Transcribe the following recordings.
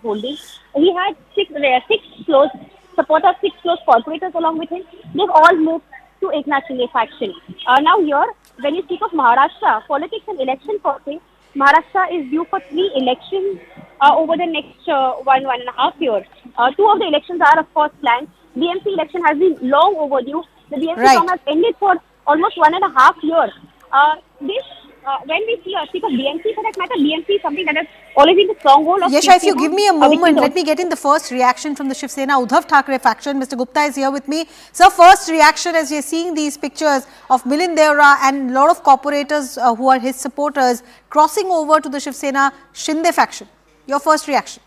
holding. He had six close supporters, six close corporators along with him. They've all moved to Eknath Shinde faction. Now here, when you speak of Maharashtra, politics and election per se, Maharashtra is due for 3 elections over the next 1.5 years. 2 of the elections are of course planned. BMC election has been long overdue. The BMC term has ended for almost 1.5 years. When we speak of BMC, for that matter, BMC is something that has always been the stronghold of Yesha, if you give me a moment, let me get in the first reaction from the Shiv Sena Uddhav Thackeray faction. Mr. Gupta is here with me. Sir, first reaction as you're seeing these pictures of Milind Deora and a lot of corporators who are his supporters crossing over to the Shiv Sena Shinde faction. Your first reaction?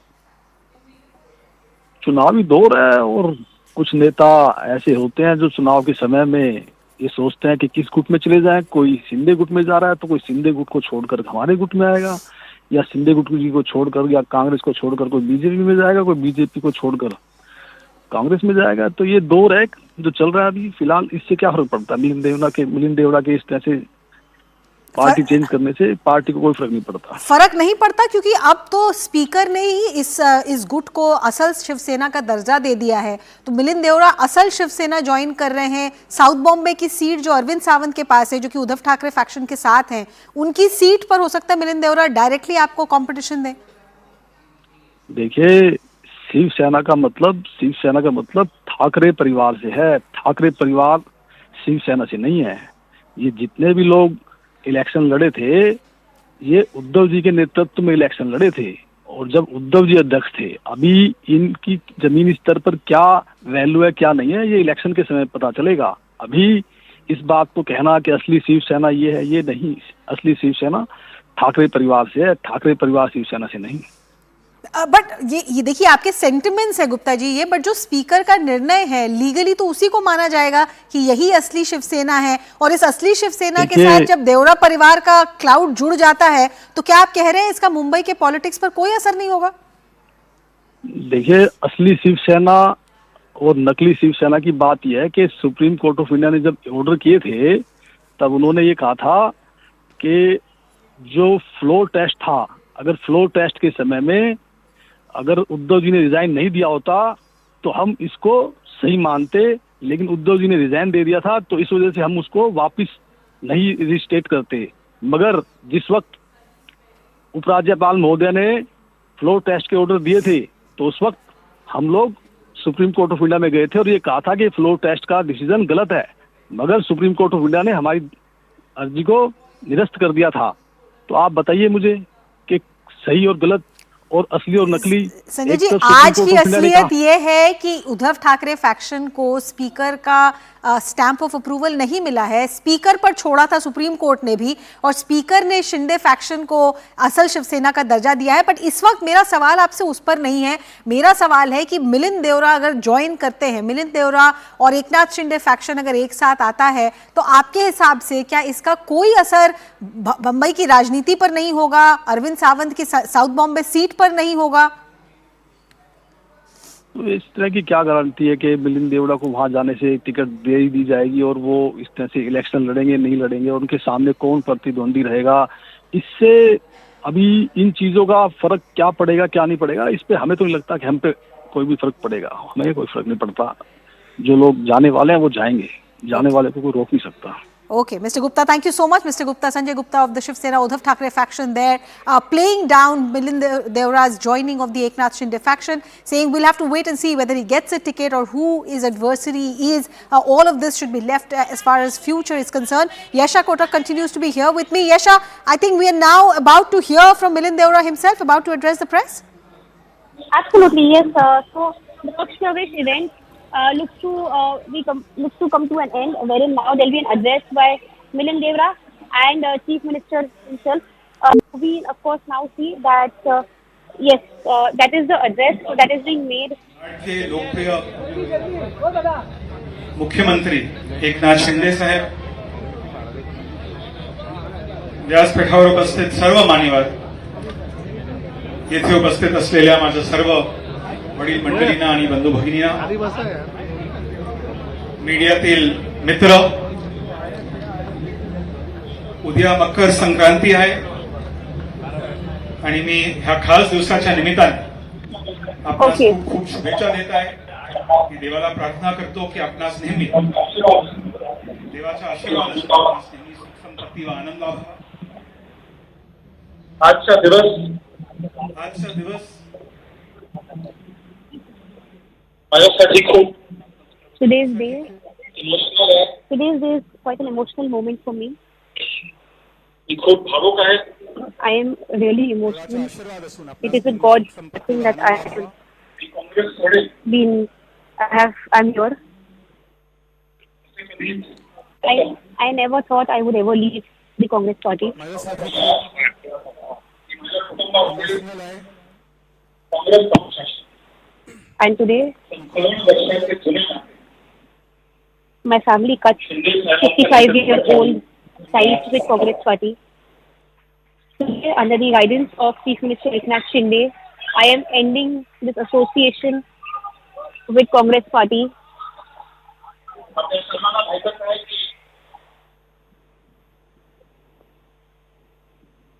चुनावी दौर है और कुछ नेता ऐसे होते हैं जो चुनाव के समय में ये सोचते हैं कि किस गुट में चले जाएं। कोई शिंदे गुट में जा रहा है तो कोई शिंदे गुट को छोड़कर हमारे गुट में आएगा, या शिंदे गुट को छोड़कर या कांग्रेस को छोड़कर कोई बीजेपी में जाएगा, कोई बीजेपी को छोड़कर कांग्रेस में जाएगा। तो ये दौर है जो चल रहा है अभी फिलहाल। इससे क्या फर्क पड़ता है? मिलिंद देवड़ा के इस तरह से पार्टी चेंज करने से पार्टी को कोई फर्क नहीं पड़ता। फर्क नहीं पड़ता क्योंकि अब तो स्पीकर ने ही इस गुट को असल शिवसेना का दर्जा दे दिया है। तो मिलिंद देवड़ा असल शिवसेना ज्वाइन कर रहे हैं। साउथ बॉम्बे की सीट जो अरविंद सावंत के पास है, जो कि उद्धव ठाकरे फैक्शन के साथ हैं, उनकी सीट पर हो सकता है मिलिंद देवड़ा डायरेक्टली आपको कंपटीशन दे। देखिए, शिवसेना का मतलब ठाकरे परिवार से है। ठाकरे परिवार शिवसेना से नहीं है। ये जितने भी लोग इलेक्शन लड़े थे, ये उद्धव जी के नेतृत्व में इलेक्शन लड़े थे, और जब उद्धव जी अध्यक्ष थे। अभी इनकी जमीनी स्तर पर क्या वैल्यू है क्या नहीं है, ये इलेक्शन के समय पता चलेगा। अभी इस बात को कहना कि असली शिवसेना ये है, ये नहीं। असली शिवसेना ठाकरे परिवार से है, ठाकरे परिवार शिवसेना से नहीं। बट ये देखिए आपके सेंटिमेंट्स है गुप्ता जी, ये बट जो स्पीकर का निर्णय है लीगली तो उसी को माना जाएगा कि यही असली शिवसेना है। और इस असली शिवसेना के साथ जब देवड़ा परिवार का क्लाउड जुड़ जाता है तो क्या आप कह रहे हैं इसका मुंबई के पॉलिटिक्स पर कोई असर नहीं होगा? देखिए, असली शिवसेना और नकली शिवसेना की बात यह है कि सुप्रीम कोर्ट ऑफ इंडिया ने जब ऑर्डर किए थे तब उन्होंने ये कहा था कि जो फ्लोर टेस्ट था, अगर फ्लोर टेस्ट के समय में अगर उद्धव जी ने रिजाइन नहीं दिया होता तो हम इसको सही मानते, लेकिन उद्धव जी ने रिजाइन दे दिया था तो इस वजह से हम उसको वापस नहीं रिस्टेट करते। मगर जिस वक्त उपराज्यपाल महोदय ने फ्लोर टेस्ट के ऑर्डर दिए थे तो उस वक्त हम लोग सुप्रीम कोर्ट ऑफ इंडिया में गए थे और ये कहा था कि फ्लोर टेस्ट का डिसीजन गलत है, मगर सुप्रीम कोर्ट ऑफ इंडिया ने हमारी अर्जी को निरस्त कर दिया था। तो आप बताइए मुझे कि सही और गलत और असली और नकली। संजय जी, आज की असलियत ये है कि उद्धव ठाकरे फैक्शन को स्पीकर का स्टैंप ऑफ अप्रूवल नहीं मिला है। स्पीकर पर छोड़ा था सुप्रीम कोर्ट ने भी, और स्पीकर ने शिंदे फैक्शन को असल शिवसेना का दर्जा दिया है। बट इस वक्त मेरा सवाल आपसे उस पर नहीं है। मेरा सवाल है कि मिलिंद देवरा अगर ज्वाइन करते हैं, मिलिंद देवरा और एकनाथ शिंदे फैक्शन अगर एक साथ आता है तो आपके हिसाब से क्या इसका कोई असर बंबई की राजनीति पर नहीं होगा, अरविंद सावंत की साउथ बॉम्बे सीट पर नहीं होगा? तो इस तरह की क्या गारंटी है कि मिलिंद देवड़ा को वहां जाने से टिकट दे ही दी जाएगी और वो इस तरह से इलेक्शन लड़ेंगे नहीं लड़ेंगे, और उनके सामने कौन प्रतिद्वंदी रहेगा? इससे अभी इन चीजों का फर्क क्या पड़ेगा क्या नहीं पड़ेगा, इस पे हमें तो नहीं लगता कि हम पे कोई भी फर्क पड़ेगा। हमें कोई फर्क नहीं पड़ता। जो लोग जाने वाले हैं वो जाएंगे, जाने वाले को कोई रोक नहीं सकता। Okay, Mr. Gupta, thank you so much. Mr. Gupta, Sanjay Gupta of the Shiv Sena Uddhav Thackeray faction there, playing down Milind Deora's joining of the Eknath Shinde faction, saying we'll have to wait and see whether he gets a ticket or who his adversary is. All of this should be left as far as future is concerned. Yasha Kotak continues to be here with me. Yasha, I think we are now about to hear from Milind Deora himself, about to address the press. Absolutely, yes. So the Paksh Pravesh event looks to come to an end, wherein now there will be an address by Milind Deora and Chief Minister himself. We of course now see that yes, that is the address that is being made. लोकप्रिय मुख्यमंत्री एकनाथ शिंदे साहेब, व्यासपीठावर उपस्थित सर्व मान्यवर, येथे उपस्थित असलेल्या माझ्या सर्व वडील मंडळींना आणि बंधू भगिनींना, मीडियातील मित्र, उद्या मकर संक्रांती आहे आणि मी ह्या खास दिवसाच्या निमित्ताने आपणास Okay. खूप खूप शुभेच्छा देत आहे. मी देवाला प्रार्थना करतो की आपणास नेहमी देवाचा आशीर्वाद असतो, आपणास नेहमी सुख संपत्ती व आनंद लाभावा. आजचा दिवस माझ्यासाठी खूप Today's day, इमोशनल आहे. today's day is quite an emotional moment for me. मी खूप भावुक आहे. I am really emotional. It is a God's blessing that I have मी काँग्रेस सोडेल been, I'm here. असे कधीच I never thought I would ever leave the Congress party. की माझ्या कुटुंबामध्ये Congress पक्षाशी And today, संकलन वर्षाचे जुने नाते my family cuts 55-year-old ties with Congress party. Today, under the guidance of Chief Minister Eknath Shinde, I am ending this association with Congress party. आपल्या सर्वांना माहीतच आहे की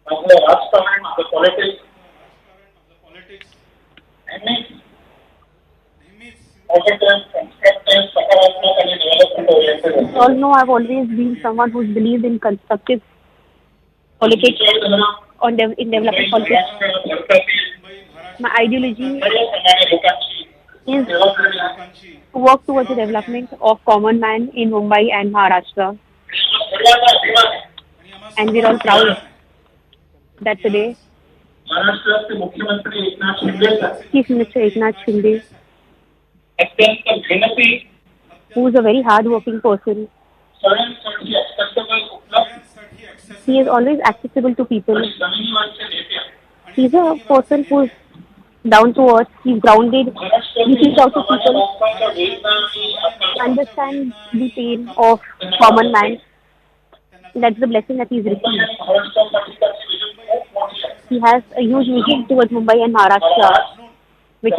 आपलं राजकारण आपलं पॉलिटिक्स नेहमीच पॉझिटिव्ह कन्स्ट्रक्टिव्ह सकारात्मक आणि development oriented You all know I've always been someone who's believed in constructive politics, in development politics. My ideology सर्वसामान्य लोकांची is सेवा करणे to work towards the development of common man in Mumbai and Maharashtra. सर्वांना अभिमान आहे. And we're all proud that today महाराष्ट्राचे मुख्यमंत्री एकनाथ शिंदे साहेब Chief Minister Eknath Shinde, अत्यंत मेहनती who is a very hard-working person, सगळ्यांसाठी accessible, उपलब्ध he is always accessible to people. आणि जमिनीवरचे नेते आहेत. He's a person who's down to earth, he's grounded, he reaches out to people, राष्ट्राच्या वेदना आणि आकांक्षा understands the pain of common man. That's the blessing that he's received. महाराष्ट्रासाठी त्याची vision खूप मोठी आहे. He has a huge vision towards Mumbai and Maharashtra, which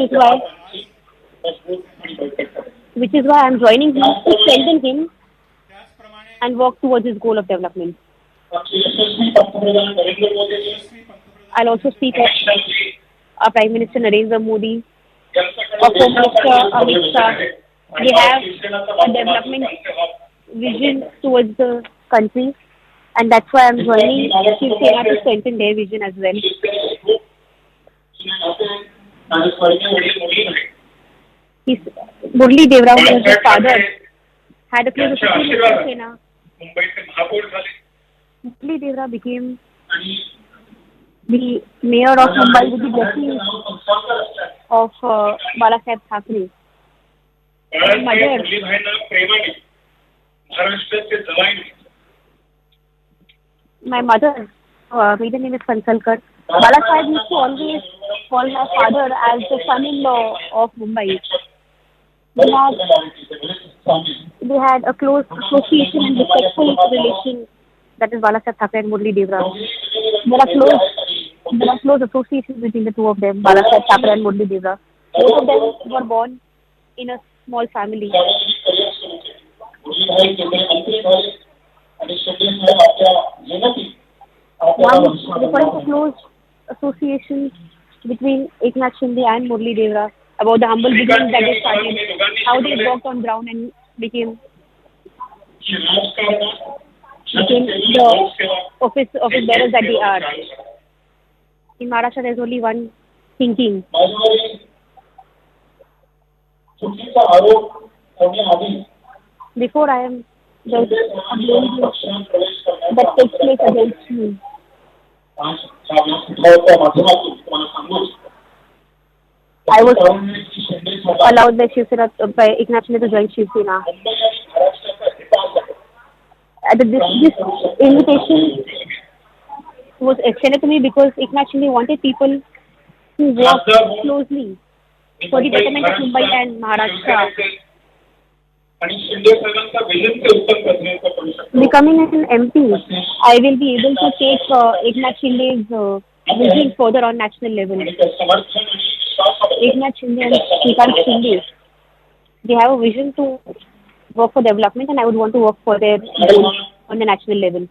is why I'm joining him to strengthen him and work towards his goal of development. आमचे यशस्वी पंतप्रधान नरेंद्र मोदीजी I'll also speak of our Prime Minister Narendra Modi, यांच्याकडे of Home Minister Amit Shah. आणि They have शिवसेनाचा a development vision towards the country, and that's why I'm joining Shiv Sena to strengthen their vision as well. आणि स्वर्गीय वडील मुली नाही. Milind Deora, who was his father, had a close त्यांच्या association with Shiv आशीर्वादाने Sena. मुंबईचे महापौर झाले Milind Deora became आणि the mayor of Mumbai with the blessing नाव संस्थापक असतात. of Balasaheb Thackeray. बाळासाहेब मुलीभाईंना प्रेमाने महाराष्ट्राचे जवाई My mother, maiden name is Kansalkar. Balasaheb used to always call my father as the son-in-law of Mumbai. They had a close association and respectful relation. That is Balasaheb Thackeray and Milind Deora. There are close associations between the two of them, Balasaheb Thackeray and Milind Deora. Both of them were born in a small family. मुलीभाई केंद्रीय मंत्री झाले आणि शिंदे साहेब आपल्या मेहनती Now, there was a close association between Eknath Shinde and Milind Deora about the humble beginnings that they started, how they worked on ground and became the office bearers that they are. In Maharashtra, there's only one thinking. चुकीचा आरोप होण्याआधी Before I am there's a blame that takes place against me. I was allowed by Shiv Sena, by Eknath Shinde to join Shiv Sena. This invitation was extended to me because Eknath Shinde wanted people who work closely for the betterment of Mumbai and Maharashtra. Becoming an MP, I will be able to take Eknath Shinde's vision further on national level. Eknath Shinde and Shrikant Shinde, they have a vision to work for development, and I would want to work for their goal on the national level.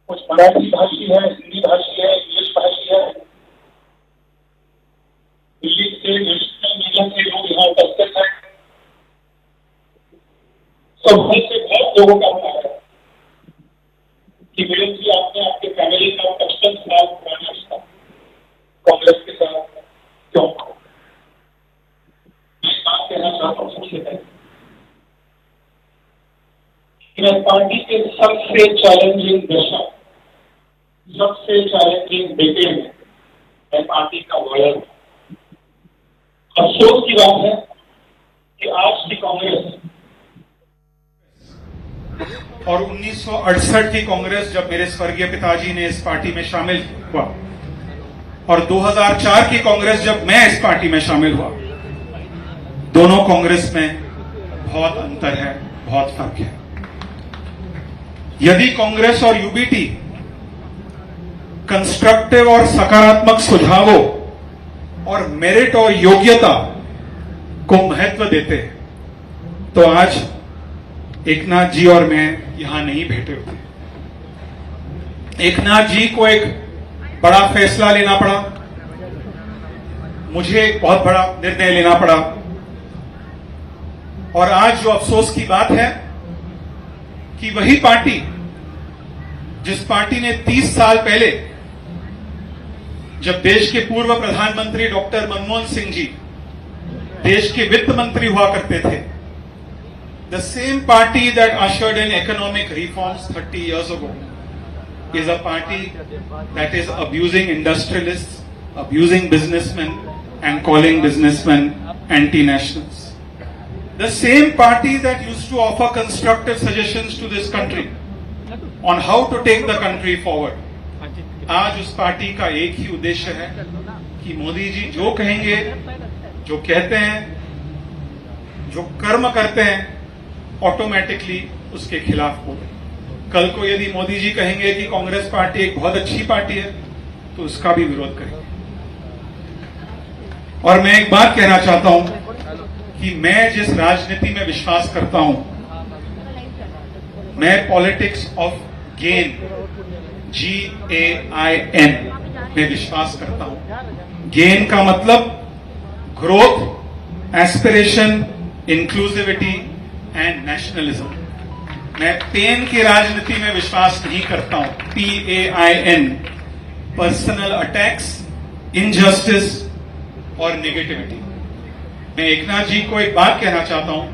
कुछ मराठी भाषी है, हिंदी भाषी है, English से national media से लोग यहाँ उपस्थित हैं, सब से बहुत लोगों का होना है कि मिलिंद जी आपने आपके फैमिली का 55 साल पुराना रिश्ता कांग्रेस के साथ क्यों? मैं बात कहना चाहता हूँ सबसे पहले मैं पार्टी के सबसे चैलेंजिंग दशा, सबसे चैलेंजिंग बेटे में मैं पार्टी का वॉयर हूं। अफसोस की बात है कि आज की कांग्रेस और 1968 की कांग्रेस जब मेरे स्वर्गीय पिताजी ने इस पार्टी में शामिल हुआ और 2004 की कांग्रेस जब मैं इस पार्टी में शामिल हुआ, दोनों कांग्रेस में बहुत अंतर है, बहुत फर्क है। यदि कांग्रेस और यूबीटी कंस्ट्रक्टिव और सकारात्मक सुझावों और मेरिट और योग्यता को महत्व देते तो आज एकनाथ जी और मैं यहां नहीं बैठे होते। एकनाथ जी को एक बड़ा फैसला लेना पड़ा, मुझे एक बहुत बड़ा निर्णय लेना पड़ा, और आज जो अफसोस की बात है कि वही पार्टी जिस पार्टी ने 30 साल पहले जब देश के पूर्व प्रधानमंत्री डॉक्टर मनमोहन सिंह जी देश के वित्त मंत्री हुआ करते थे, the same party that ushered in economic reforms 30 years ago is a party that is abusing industrialists, abusing businessmen and calling businessmen anti-nationals. The same party that used to offer constructive suggestions to this country on how to take the country forward. आज उस party का एक ही उद्देश्य है कि मोदी जी जो कहेंगे, जो कहते हैं, जो कर्म करते हैं, ऑटोमेटिकली उसके खिलाफ बोले। कल को यदि मोदी जी कहेंगे कि कांग्रेस पार्टी एक बहुत अच्छी पार्टी है तो उसका भी विरोध करेंगे। और मैं एक बात कहना चाहता हूं कि मैं जिस राजनीति में विश्वास करता हूं, मैं पॉलिटिक्स ऑफ गेन GAIN में विश्वास करता हूं। गेन का मतलब growth, aspiration, inclusivity and nationalism. मैं पेन की राजनीति में विश्वास नहीं करता हूं, PAIN, पर्सनल अटैक्स, इनजस्टिस और नेगेटिविटी। मैं एकनाथ जी को एक बात कहना चाहता हूं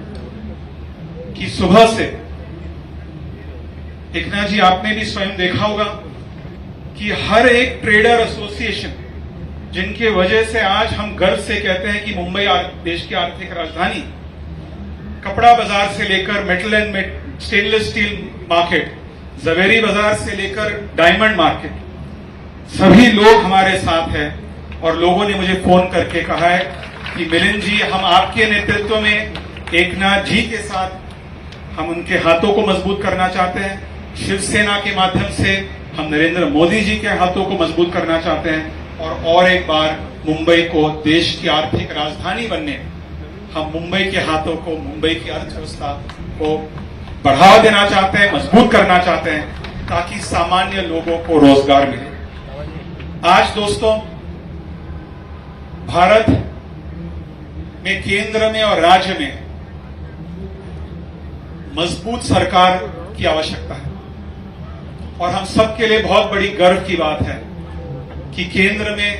कि सुबह से एकनाथ जी आपने भी स्वयं देखा होगा कि हर एक ट्रेडर एसोसिएशन जिनके वजह से आज हम गर्व से कहते हैं कि मुंबई देश की आर्थिक राजधानी, कपड़ा बाजार से लेकर metal and stainless steel market, Zaveri Bazaar से लेकर डायमंड मार्केट, सभी लोग हमारे साथ हैं। और लोगों ने मुझे फोन करके कहा है कि मिलिंद जी, हम आपके नेतृत्व में एकनाथ जी के साथ हम उनके हाथों को मजबूत करना चाहते हैं। शिव सेना के माध्यम से हम नरेंद्र मोदी जी के हाथों को मजबूत करना चाहते हैं और एक बार मुंबई को देश की आर्थिक राजधानी बनने हम मुंबई के हाथों को, मुंबई की अर्थव्यवस्था को बढ़ावा देना चाहते हैं, मजबूत करना चाहते हैं ताकि सामान्य लोगों को रोजगार मिले। आज दोस्तों, भारत में केंद्र में और राज्य में मजबूत सरकार की आवश्यकता है और हम सबके लिए बहुत बड़ी गर्व की बात है कि केंद्र में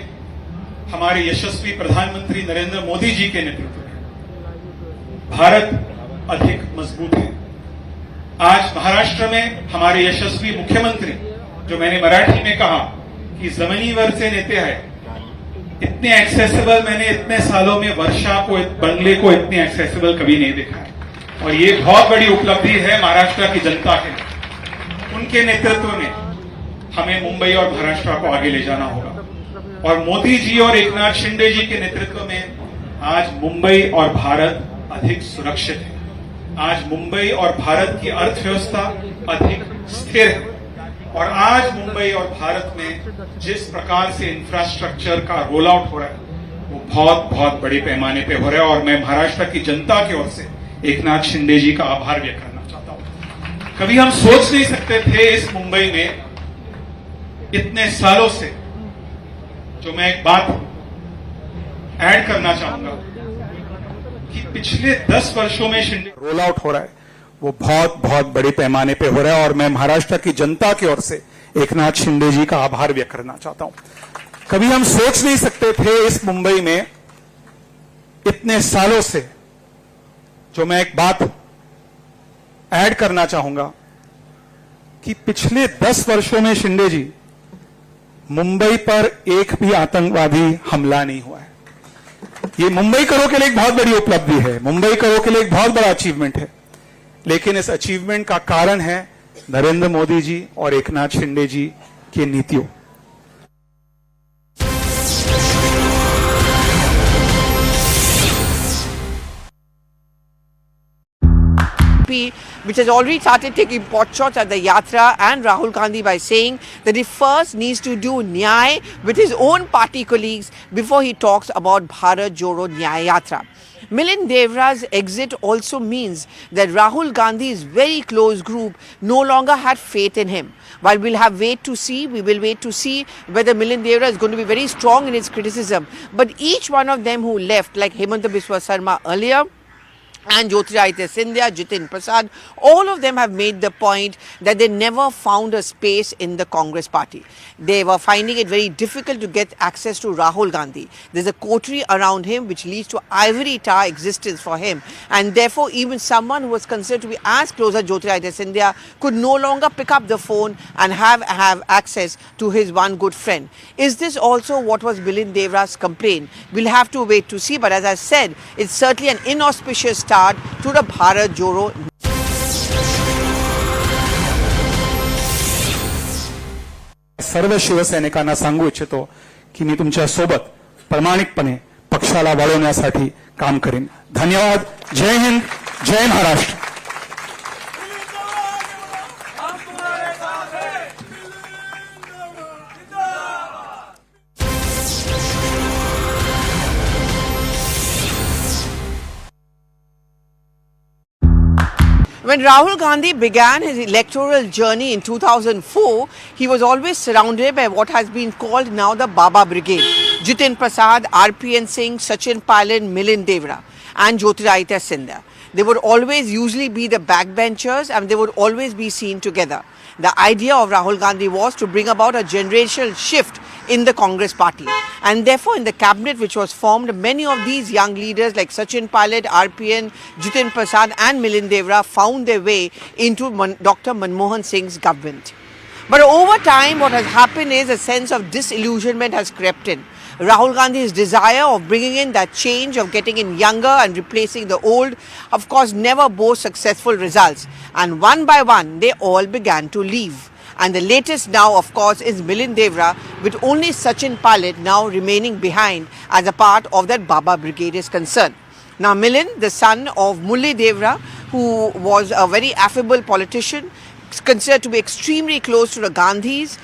हमारे यशस्वी प्रधानमंत्री नरेंद्र मोदी जी के नेतृत्व में भारत अधिक मजबूत है। आज महाराष्ट्र में हमारे यशस्वी मुख्यमंत्री, जो मैंने मराठी में कहा कि जमिनीवर से नेते हैं, इतने एक्सेसिबल मैंने इतने सालों में वर्षा को, बंगले को इतने एक्सेसिबल कभी नहीं देखा है और ये बहुत बड़ी उपलब्धि है महाराष्ट्र की जनता के लिए। उनके नेतृत्व में हमें मुंबई और महाराष्ट्र को आगे ले जाना होगा और मोदी जी और एकनाथ शिंदे जी के नेतृत्व में आज मुंबई और भारत अधिक सुरक्षित है। आज मुंबई और भारत की अर्थव्यवस्था अधिक स्थिर है और आज मुंबई और भारत में जिस प्रकार से इंफ्रास्ट्रक्चर का रोल आउट हो रहा है वो बहुत बहुत बड़े पैमाने पे हो रहा है और मैं महाराष्ट्र की जनता की ओर से एकनाथ शिंदे जी का आभार व्यक्त करना चाहता हूं। कभी हम सोच नहीं सकते थे इस मुंबई में इतने सालों से, जो मैं एक बात ऐड करना चाहूंगा कि पिछले 10 वर्षों में शिंदे रोल आउट हो रहा है वो बहुत बहुत बड़े पैमाने पे हो रहा है और मैं महाराष्ट्र की जनता की ओर से एकनाथ शिंदे जी का आभार व्यक्त करना चाहता हूं। कभी हम सोच नहीं सकते थे इस मुंबई में इतने सालों से, जो मैं एक बात ऐड करना चाहूंगा कि पिछले 10 वर्षों में शिंदे जी मुंबई पर एक भी आतंकवादी हमला नहीं हुआ है। ये मुंबई करो के लिए एक बहुत बड़ी उपलब्धि है, मुंबई करो के लिए एक बहुत बड़ा अचीवमेंट है, लेकिन इस अचीवमेंट का कारण है नरेंद्र मोदी जी और एकनाथ शिंदे जी की नीतियों। which has already started taking potshots at the Yatra and Rahul Gandhi by saying that he first needs to do Nyay with his own party colleagues before he talks about Bharat Jodo Nyay Yatra. Milind Deora's exit also means that Rahul Gandhi's very close group no longer had faith in him. While we will wait to see whether Milind Deora is going to be very strong in his criticism. But each one of them who left, like Hemanta Biswa Sarma earlier, and Jyotiraditya Scindia, Jitin Prasad, all of them have made the point that they never found a space in the Congress party. They were finding it very difficult to get access to Rahul Gandhi. There's a coterie around him which leads to ivory tower existence for him, and therefore even someone who was considered to be as close as Jyotiraditya Scindia could no longer pick up the phone and have access to his one good friend. Is this also what was Milind Deora's complaint? We'll have to wait to see, but as I said, it's certainly an inauspicious start to the Bharat Jodo. सर्व शिवसैनिकांना सांगू इच्छितो की मी तुमच्या सोबत प्रामाणिकपणे पक्षाला वाढवण्यासाठी काम करेन। धन्यवाद। जय हिंद, जय Maharashtra. When Rahul Gandhi began his electoral journey in 2004, he was always surrounded by what has been called now the Baba Brigade. Jitin Prasad, RPN Singh, Sachin Pilot, Milind Deora and Jyotiraditya Scindia. They would always usually be the backbenchers and they would always be seen together. The idea of Rahul Gandhi was to bring about a generational shift in the Congress party, and therefore in the cabinet which was formed, many of these young leaders like Sachin Pilot, RPN, Jitin Prasad and Milind Deora found their way into Dr. Manmohan Singh's government. But over time what has happened is a sense of disillusionment has crept in. Rahul Gandhi's desire of bringing in that change, of getting in younger and replacing the old, of course never bore successful results, and one by one they all began to leave. And the latest now, of course, is Milind Deora, with only Sachin Pilot now remaining behind as a part of that Baba Brigade is concerned. Now, Milind, the son of Milind Deora, who was a very affable politician, considered to be extremely close to the Gandhis.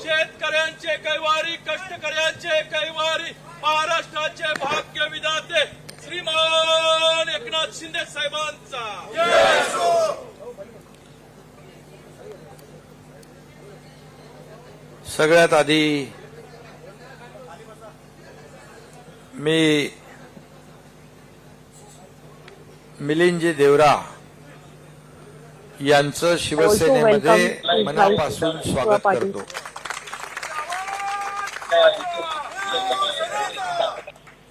शेतकऱ्यांचे कैवारी, कष्टकऱ्यांचे कैवारी, महाराष्ट्राचे भाग्य विधाते श्रीमान एकनाथ शिंदे साहेबांचा सगळ्यात आधी मी मिलिंद देवरा यांचं शिवसेनेमध्ये मनापासून स्वागत करतो।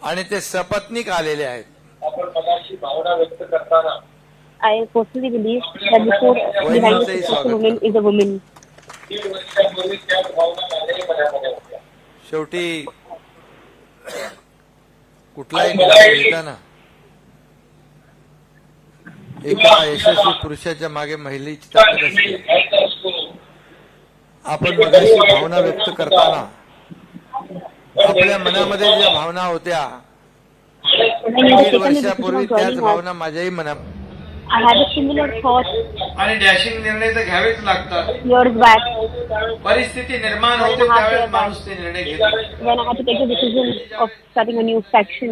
आणि ते सपत्नीक आलेले आहेत। आपण मनाची भावना व्यक्त करताना I personally believe that before behind the successful woman is a woman. शेवटी कुठलाही निर्णय घेताना एका यशस्वी पुरुषाच्या मागे महिलेची ताकद असते। आपण मगाशी भावना व्यक्त करताना आपल्या मनामध्ये ज्या भावना होत्या 3 वर्षापूर्वी त्याच भावना माझ्याही मनात I had a similar thought आणि डॅशिंग निर्णय तर घ्यावेच लागतात। years back परिस्थिती निर्माण होते त्यावेळेस माणूस ते निर्णय घेतो। when I had to take the decision of starting a new faction.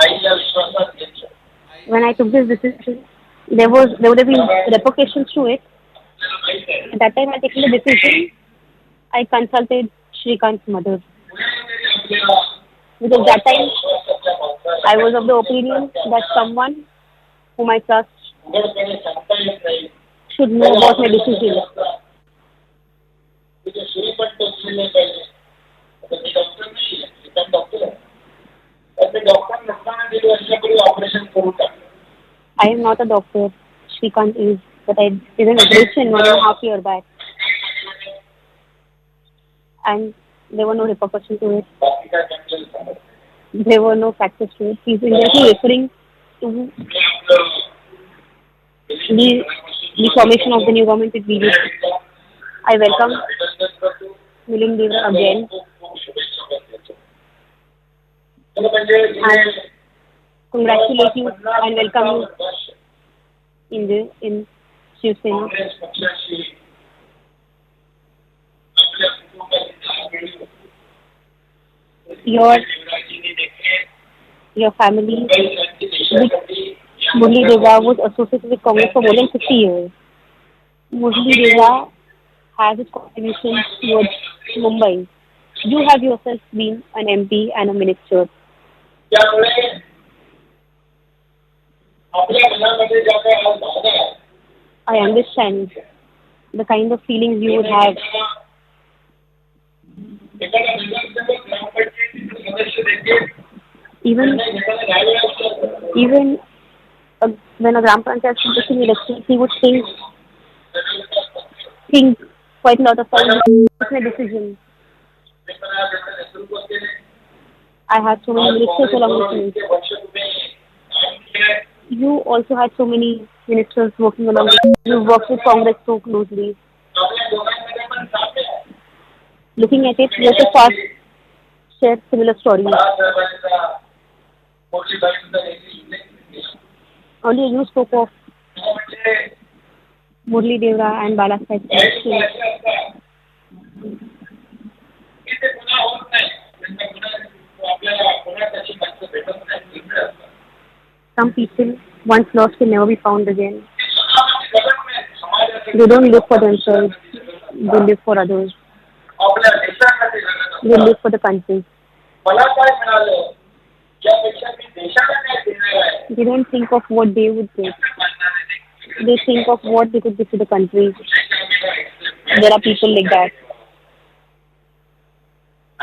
आईच्या विश्वासात घ्यायचं. When I took this decision, there would have been repercussions to it. At that time I taken the decision, I consulted Shrikant's mother. Because that time I was of the opinion that someone whom I trust should know about my decision. I am not a doctor. Shrikant is, but I did an operation 1.5 years back, and there were no repercussions to it. There were no factors to it. He's indirectly referring to the formation of the new government with BJP. I welcome Milind Deora again and congratulate you and welcome you in Shiv Sena. Your family, Milind Deora was associated with Congress for more than 50 years. Milind Deora has his contribution towards Mumbai. You have yourself been an MP and a minister. I understand the kind of feelings you would have. Even when a Gram Panchayat is taking elections, he would think quite a lot of time with my decision. I had so many ministers along with me. You also had so many ministers working along with you. You worked with Congress so closely. Looking at it, let us fast share similar stories. Earlier you spoke of Milind Deora and Bala Sahib. Some people once lost can never be found again. They don't live for themselves, they live for others. They live for the country. They don't think of what they would give. They think of what they could give to the country. There are people like that.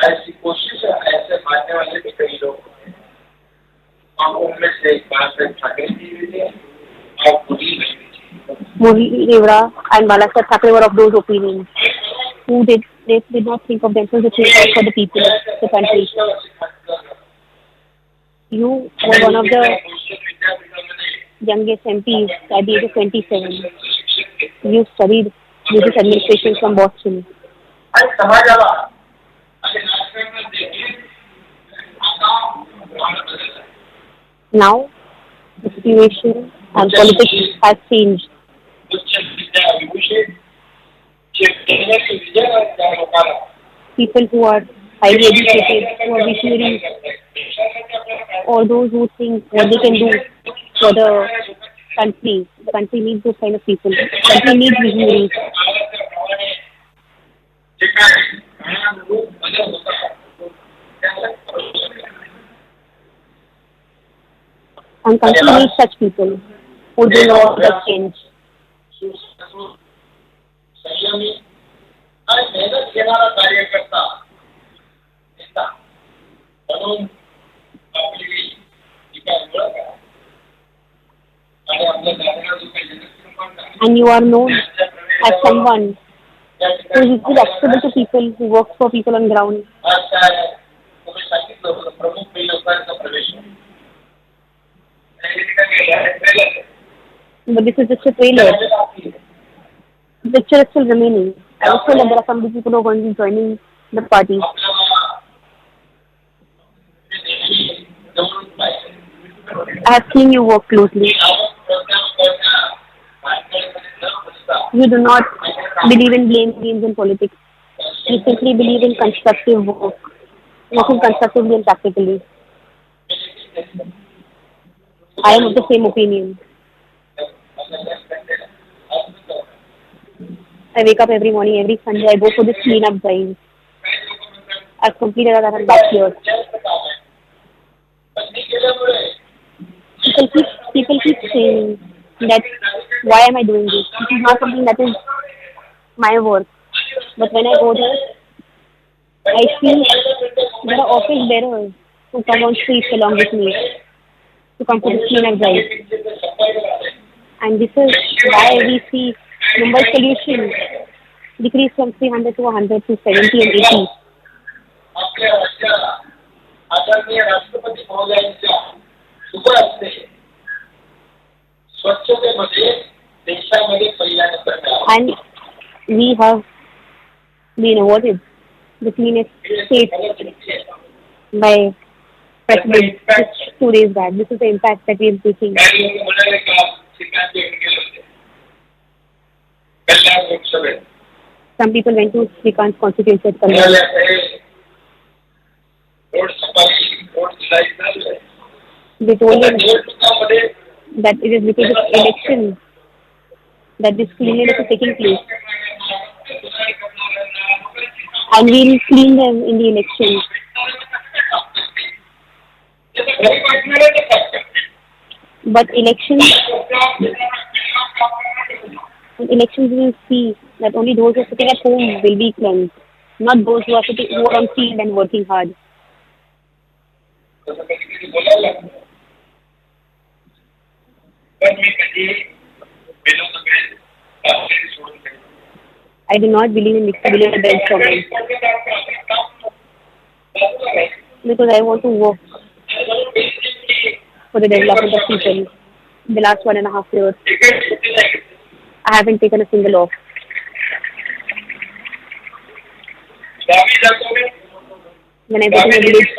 ऐसी कोशिश है, ऐसे मानने वाले भी कई लोग हैं। हम उनमें से एक बात में ठाकरे जी भी थे और मोदी भी थे। Milind Deora and Bala Sahib Thackeray were of those opinions. Who they did not think of themselves, they think for the people of the country. You were one of the youngest MPs at the age of 27. You studied business administration from Boston. Now, the situation and politics has changed. People who are highly educated, who are visionaries, or those who think what they can do for the country. The country needs those kind of people. The country needs visionaries. And country needs such people who do all the change. And you are known as someone who is accessible to people, who works for people on ground. But this is just a trailer. The picture is still remaining. I was told that there are some people who are going to be joining the party. I have seen you work closely. You do not believe in blame games in politics. You simply believe in constructive work, working constructively and practically. I am of the same opinion. I wake up every morning, every Sunday, I go for this clean-up drive. I've completed that and back here. People keep saying that why am I doing this? This is not something that is my work. But when I go there, I see there are office bearers who come on streets along with me to come to the clean-up drive. And this is why we see Mumbai's pollution decrease from 300 to 100 to 70 and 80. आदरणीय राष्ट्रपती महोदयांच्या शुभ हस्ते स्वच्छतेमध्ये देशामध्ये पहिला number मिळाला. And we have been awarded the cleanest state by President just 2 days back. This is the impact that we are taking. काही लोक म्हणाले का ठिकाणी येऊन गेले होते कल्याण लोकसभेत. Some people went to Srikanth's constituency at Kalyan. म्हणाले रोड सफाई रोड सिलाई चालू आहे. They told him निवडणुकामध्ये that it is because of election that this cleanliness is taking place. And we will clean them in the election. But elections we will see that only those who are sitting at home will be cleansed, not those who are on field and working hard. I do not believe in mixed belief against government because I want to work for the development of people. The last 1.5 years, I haven't taken a single off. When I go to my village,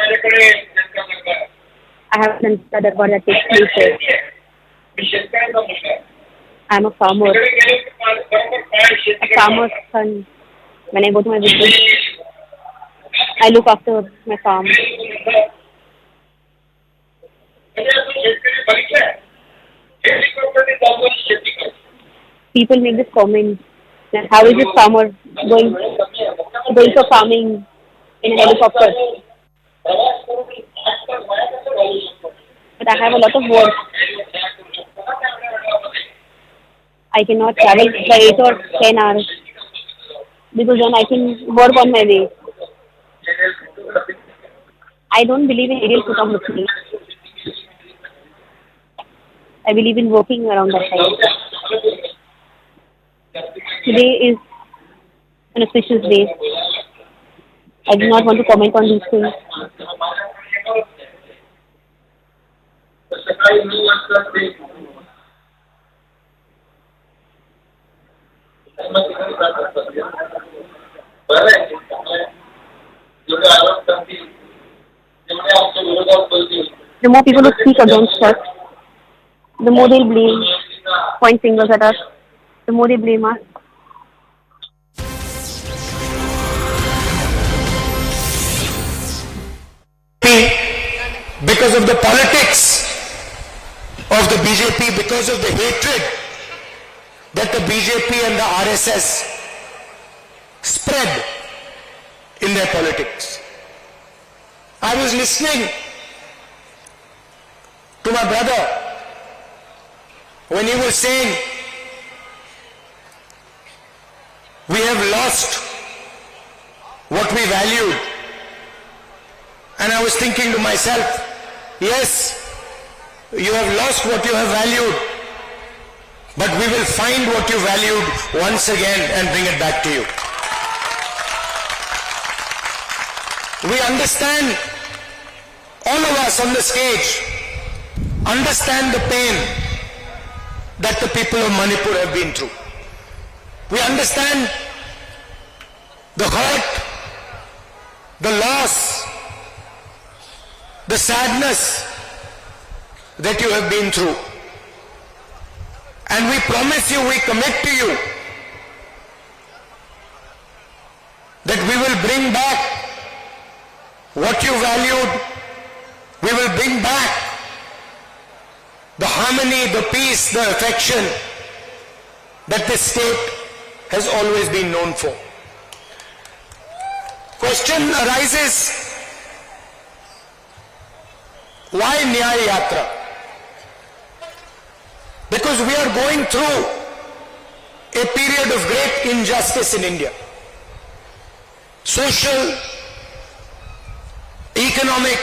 I have done the darbar that takes place there. I am a farmer, a farmer's son. When I go to my village, I look after my farm. People make this comment that how is this farmer going for farming in a helicopter? But I have a lot of work. I cannot travel by 8 or 10 hours because then I can work on my way. I don't believe in aerial photography. I believe in working around that time. Today is an auspicious day. I do not want to comment on these things. The more people who speak against us, the more they'll blame, point fingers at us, the more they blame us. Because of the politics of the BJP, because of the hatred that the BJP and the RSS spread in their politics. I was listening to my brother when he was saying, we have lost what we valued. And I was thinking to myself, yes, you have lost what you have valued, but we will find what you valued once again and bring it back to you. We understand, all of us on the stage, understand the pain that the people of Manipur have been through. We understand the hurt, the loss, the sadness that you have been through. And we promise you, we commit to you that we will bring back what you valued. We will bring back harmony, the peace, the affection that this state has always been known for. Question arises, why Nyaya Yatra? Because we are going through a period of great injustice in India. Social, economic,